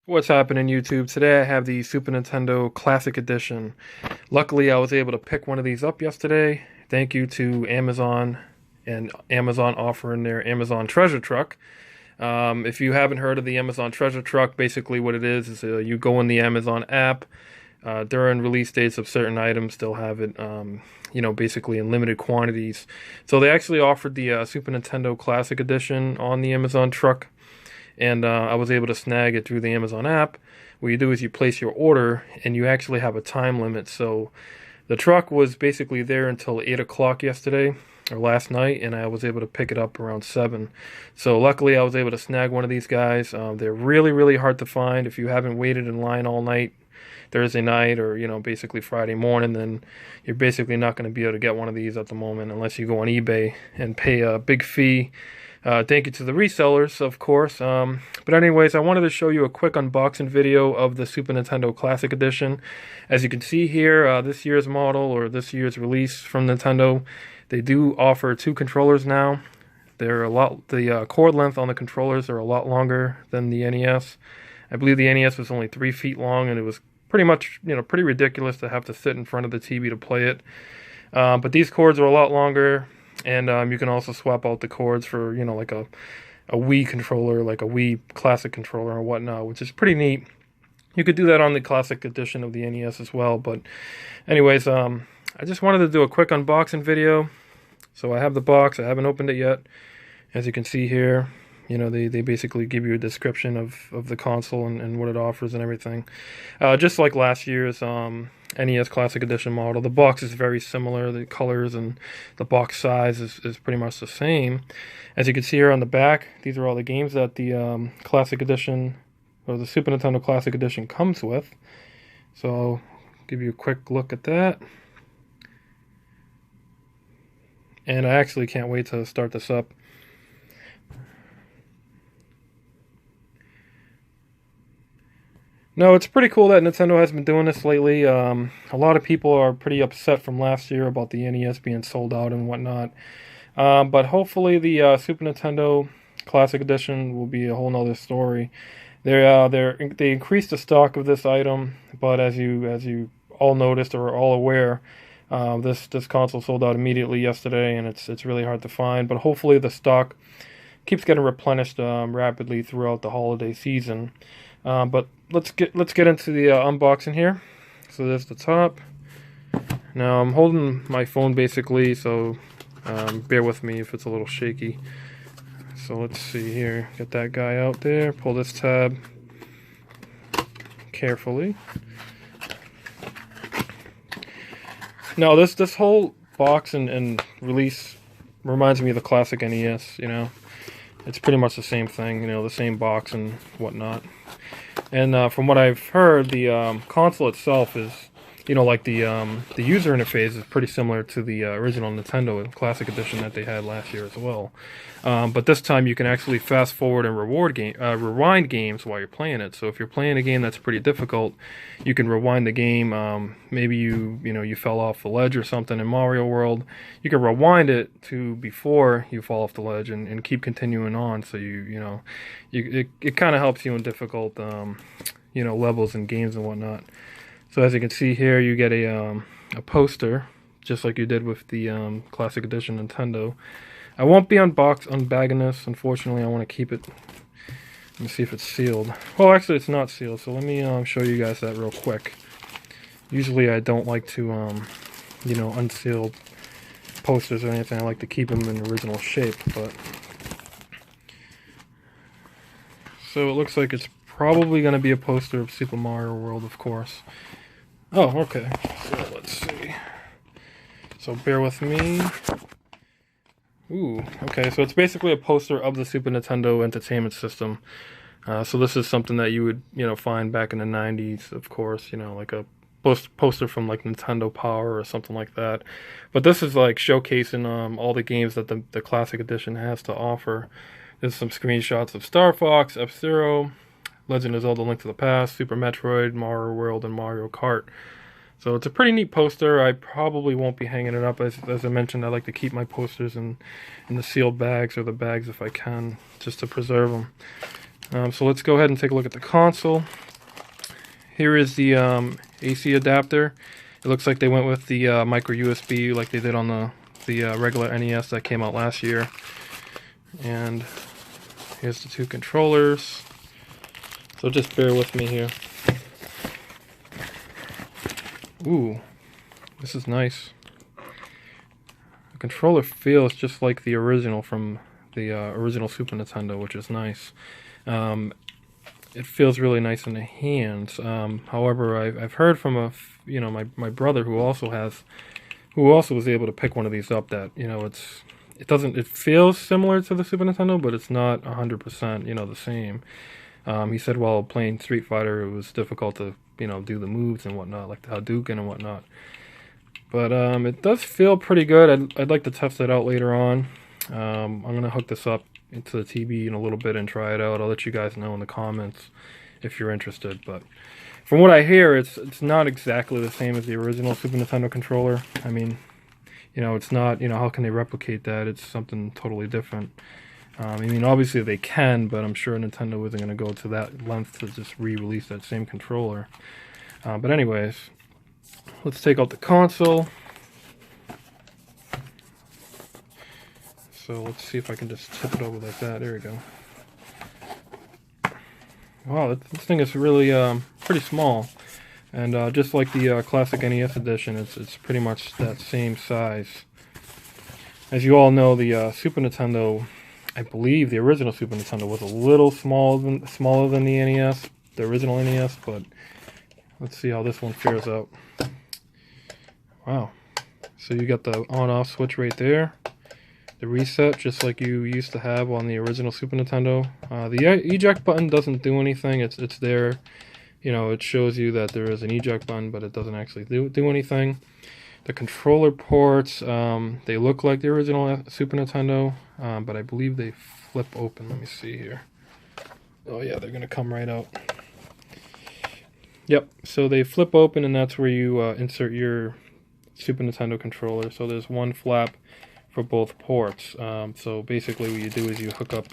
What's happening, YouTube? Today I have the Super Nintendo Classic Edition. Luckily, I was able to pick one of these up yesterday. Thank you to Amazon and Amazon offering their Amazon Treasure Truck. If you haven't heard of the Amazon Treasure Truck, basically what it is you go in the Amazon app. During release dates of certain items, they'll have it, basically in limited quantities. So they actually offered the Super Nintendo Classic Edition on the Amazon truck. And I was able to snag it through the Amazon app. What you do is you place your order, and you actually have a time limit. So the truck was basically there until 8 o'clock yesterday, or last night, and I was able to pick it up around 7. So luckily I was able to snag one of these guys. They're really, really hard to find. If you haven't waited in line all night, Thursday night, or basically Friday morning, then you're basically not going to be able to get one of these at the moment unless you go on eBay and pay a big fee. Thank you to the resellers, of course. But anyways, I wanted to show you a quick unboxing video of the Super Nintendo Classic Edition. As you can see here, this year's model, or this year's release from Nintendo, they do offer 2 controllers now. The cord length on the controllers are a lot longer than the NES. I believe the NES was only 3 feet long, and it was pretty much, pretty ridiculous to have to sit in front of the TV to play it. But these cords are a lot longer. And you can also swap out the cords for, like a Wii controller, like a Wii Classic controller or whatnot, which is pretty neat. You could do that on the Classic edition of the NES as well. But anyways, I just wanted to do a quick unboxing video. So I have the box. I haven't opened it yet. As you can see here, they basically give you a description of the console and what it offers and everything. Just like last year's NES Classic Edition model, the box is very similar. The colors and the box size is pretty much the same. As you can see here on the back, these are all the games that the Classic Edition, or the Super Nintendo Classic Edition, comes with. So I'll give you a quick look at that. And I actually can't wait to start this up. No, it's pretty cool that Nintendo has been doing this lately. A lot of people are pretty upset from last year about the NES being sold out and whatnot. But hopefully the Super Nintendo Classic Edition will be a whole nother story. They increased the stock of this item, but as you all noticed or are all aware, this console sold out immediately yesterday, and it's really hard to find. But hopefully the stock keeps getting replenished rapidly throughout the holiday season. But let's get into the unboxing here. So there's the top. Now I'm holding my phone basically, so bear with me if it's a little shaky. So let's see here. Get that guy out there. Pull this tab carefully. Now this whole box and release reminds me of the classic NES. It's pretty much the same thing. The same box and whatnot. And from what I've heard, the console itself is, like the user interface is pretty similar to the original Nintendo Classic Edition that they had last year as well. But this time you can actually fast forward and rewind games while you're playing it. So if you're playing a game that's pretty difficult, you can rewind the game. Maybe you fell off the ledge or something in Mario World. You can rewind it to before you fall off the ledge and keep continuing on. So it kind of helps you in difficult levels and games and whatnot. So as you can see here, you get a poster, just like you did with the Classic Edition Nintendo. I won't be unbagging this, unfortunately. I want to keep it. Let me see if it's sealed. Well, actually, it's not sealed, so let me show you guys that real quick. Usually, I don't like to, unseal posters or anything. I like to keep them in original shape, but... So it looks like it's probably going to be a poster of Super Mario World, of course. Oh, okay. So let's see. So bear with me. Ooh, okay. So it's basically a poster of the Super Nintendo Entertainment System. So this is something that you would, find back in the 90s, of course. Like a poster from like Nintendo Power or something like that. But this is like showcasing all the games that the Classic Edition has to offer. There's some screenshots of Star Fox, F-Zero, Legend of Zelda: Link to the Past, Super Metroid, Mario World, and Mario Kart. So it's a pretty neat poster. I probably won't be hanging it up. As I mentioned, I like to keep my posters in the sealed bags or the bags if I can, just to preserve them. So let's go ahead and take a look at the console. Here is the AC adapter. It looks like they went with the micro USB like they did on the regular NES that came out last year. And here's the two controllers. So just bear with me here. Ooh, this is nice. The controller feels just like the original from the original Super Nintendo, which is nice. It feels really nice in the hands. However, I've heard from my brother who also was able to pick one of these up that it feels similar to the Super Nintendo, but it's not 100% the same. He said while playing Street Fighter, it was difficult to do the moves and whatnot, like the Hadouken and whatnot. But it does feel pretty good. I'd like to test it out later on. I'm gonna hook this up into the TV in a little bit and try it out. I'll let you guys know in the comments if you're interested. But from what I hear, it's not exactly the same as the original Super Nintendo controller. I mean, it's not. How can they replicate that? It's something totally different. I mean, obviously they can, but I'm sure Nintendo isn't going to go to that length to just re-release that same controller. But anyways, let's take out the console. So let's see if I can just tip it over like that. There we go. Wow, this thing is really pretty small. And just like the classic NES edition, it's pretty much that same size. As you all know, the Super Nintendo, I believe the original Super Nintendo was a little smaller than the NES, the original NES, but let's see how this one fares out. Wow. So you got the on-off switch right there. The reset, just like you used to have on the original Super Nintendo. The eject button doesn't do anything. It's there. It shows you that there is an eject button, but it doesn't actually do anything. The controller ports, they look like the original Super Nintendo, but I believe they flip open. Let me see here. Oh yeah, they're going to come right out. Yep, so they flip open, and that's where you insert your Super Nintendo controller. So there's one flap for both ports. So basically what you do is you hook up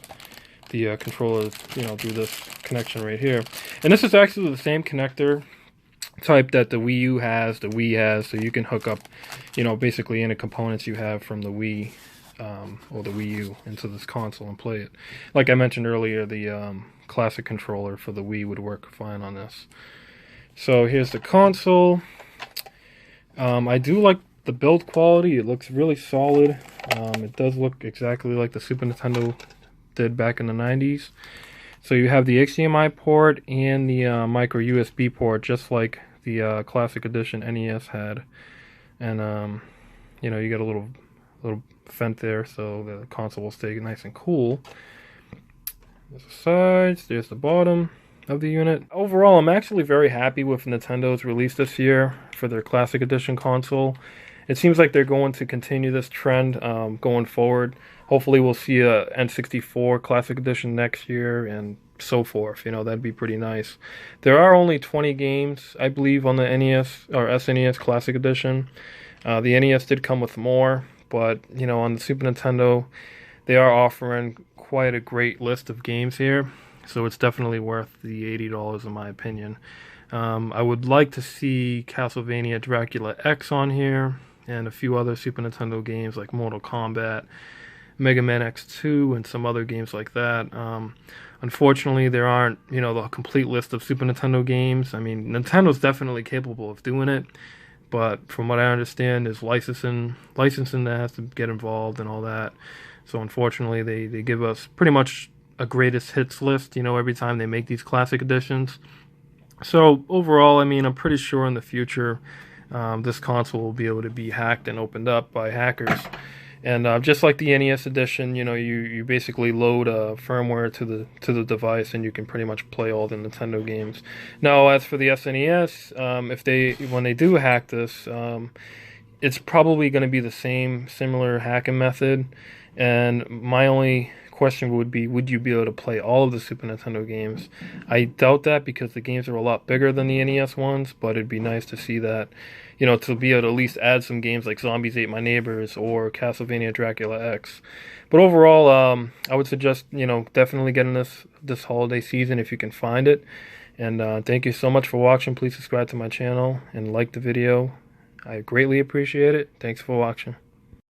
the controller, through this connection right here. And this is actually the same connector type that the Wii U has, the Wii has, so you can hook up, basically any components you have from the Wii or the Wii U into this console and play it. Like I mentioned earlier, the classic controller for the Wii would work fine on this. So here's the console. I do like the build quality. It looks really solid. It does look exactly like the Super Nintendo did back in the 90s. So you have the HDMI port and the micro USB port, just like the classic edition NES had. And you got a little vent there, so the console will stay nice and cool. There's the sides. There's the bottom of the unit. Overall, I'm actually very happy with Nintendo's release this year for their classic edition console. It seems like they're going to continue this trend going forward. Hopefully we'll see a N64 Classic Edition next year and so forth. That'd be pretty nice. There are only 20 games, I believe, on the NES or SNES Classic Edition. The NES did come with more, but, on the Super Nintendo, they are offering quite a great list of games here. So it's definitely worth the $80 in my opinion. I would like to see Castlevania Dracula X on here, and a few other Super Nintendo games like Mortal Kombat, Mega Man X2, and some other games like that. Unfortunately, there aren't, the complete list of Super Nintendo games. I mean, Nintendo's definitely capable of doing it, but from what I understand, there's licensing that has to get involved and all that. So unfortunately, they give us pretty much a greatest hits list, every time they make these classic editions. So overall, I mean, I'm pretty sure in the future, this console will be able to be hacked and opened up by hackers. And just like the NES edition, you basically load firmware to the device, and you can pretty much play all the Nintendo games. Now, as for the SNES, when they do hack this, it's probably going to be the similar hacking method. And my only question would be, would you be able to play all of the Super Nintendo games? I doubt that because the games are a lot bigger than the NES ones, but it'd be nice to see that, to be able to at least add some games like Zombies Ate My Neighbors or Castlevania Dracula X. But overall, I would suggest, definitely getting this holiday season if you can find it. And thank you so much for watching. Please subscribe to my channel and like the video. I greatly appreciate it. Thanks for watching.